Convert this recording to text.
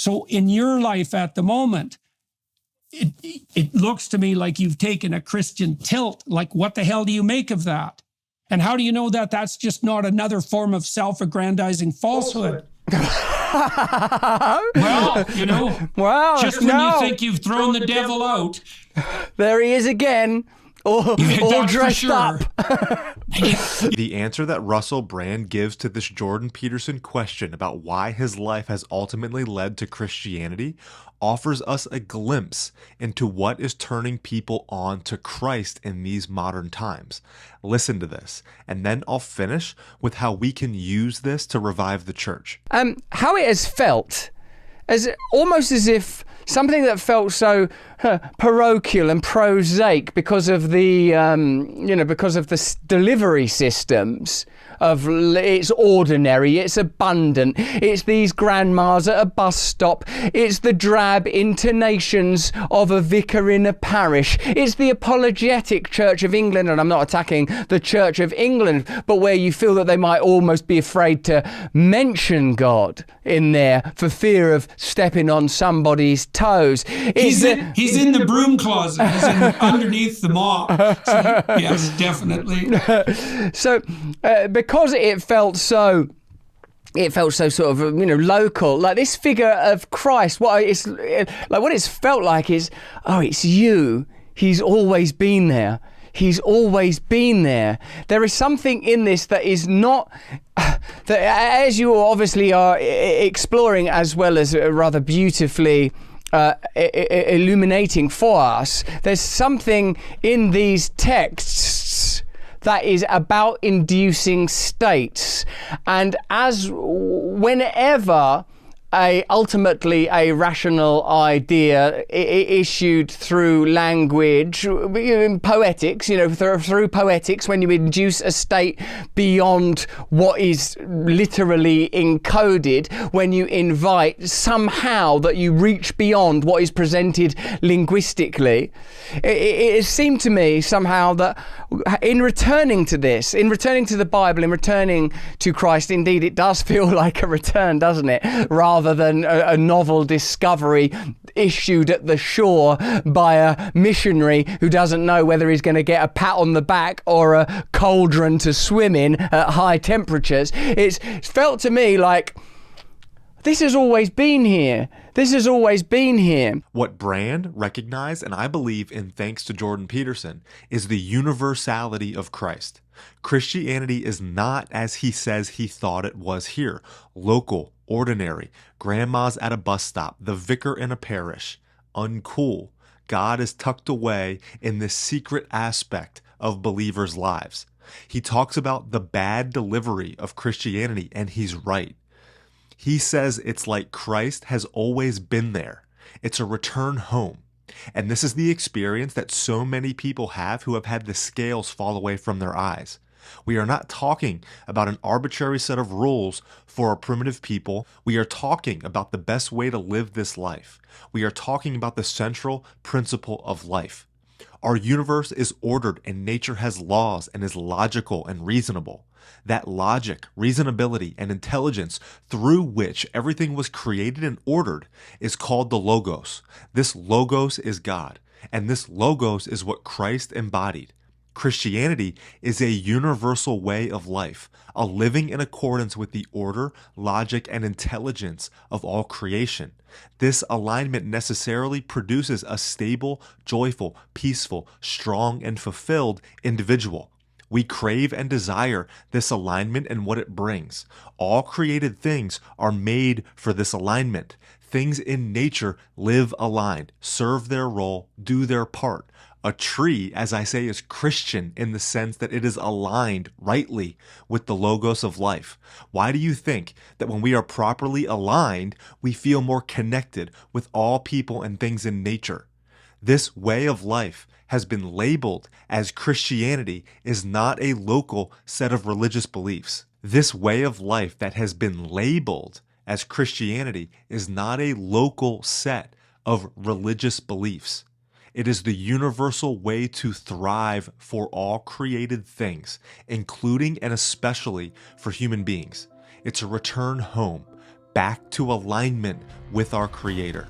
So in your life at the moment, it looks to me like you've taken a Christian tilt. Like, what the hell do you make of that? And how do you know that that's just not another form of self-aggrandizing falsehood? Well, you know, just when you think you've thrown the devil out, there he is again, all dressed up. The answer that Russell Brand gives to this Jordan Peterson question about why his life has ultimately led to Christianity offers us a glimpse into what is turning people on to Christ in these modern times. Listen to this, and then I'll finish with how we can use this to revive the church. How it has felt, almost as if something that felt so parochial and prosaic because of the delivery systems of it's ordinary, it's abundant, it's these grandmas at a bus stop, it's the drab intonations of a vicar in a parish, it's the apologetic Church of England, and I'm not attacking the Church of England, but where you feel that they might almost be afraid to mention God in there for fear of stepping on somebody's toes. He's in the broom closet. He's underneath the mop. So, yes, definitely. So, because it felt so sort of, local, like this figure of Christ, what it's felt like is, it's you. He's always been there. He's always been there. There is something in this that is not, that as you obviously are exploring as well as rather beautifully illuminating for us, there's something in these texts that is about inducing states. And whenever ultimately a rational idea issued through language, in poetics, through poetics, when you induce a state beyond what is literally encoded, when you invite somehow that you reach beyond what is presented linguistically, it seemed to me somehow that in returning to this, in returning to the Bible, in returning to Christ, indeed it does feel like a return, doesn't it? Rather than a novel discovery issued at the shore by a missionary who doesn't know whether he's going to get a pat on the back or a cauldron to swim in at high temperatures. It's felt to me like this has always been here. This has always been here. What Brand recognized, and I believe in thanks to Jordan Peterson, is the universality of Christ. Christianity is not as he says he thought it was here. Local, ordinary, grandmas at a bus stop, the vicar in a parish. Uncool. God is tucked away in this secret aspect of believers' lives. He talks about the bad delivery of Christianity, and he's right. He says it's like Christ has always been there. It's a return home. And this is the experience that so many people have who have had the scales fall away from their eyes. We are not talking about an arbitrary set of rules for a primitive people. We are talking about the best way to live this life. We are talking about the central principle of life. Our universe is ordered and nature has laws and is logical and reasonable. That logic, reasonability, and intelligence through which everything was created and ordered is called the Logos. This Logos is God, and this Logos is what Christ embodied. Christianity is a universal way of life, a living in accordance with the order, logic, and intelligence of all creation. This alignment necessarily produces a stable, joyful, peaceful, strong, and fulfilled individual. We crave and desire this alignment and what it brings. All created things are made for this alignment. Things in nature live aligned, serve their role, do their part. A tree, as I say, is Christian in the sense that it is aligned rightly with the Logos of life. Why do you think that when we are properly aligned, we feel more connected with all people and things in nature? This way of life has been labeled as Christianity is not a local set of religious beliefs. This way of life that has been labeled as Christianity is not a local set of religious beliefs. It is the universal way to thrive for all created things, including and especially for human beings. It's a return home, back to alignment with our Creator.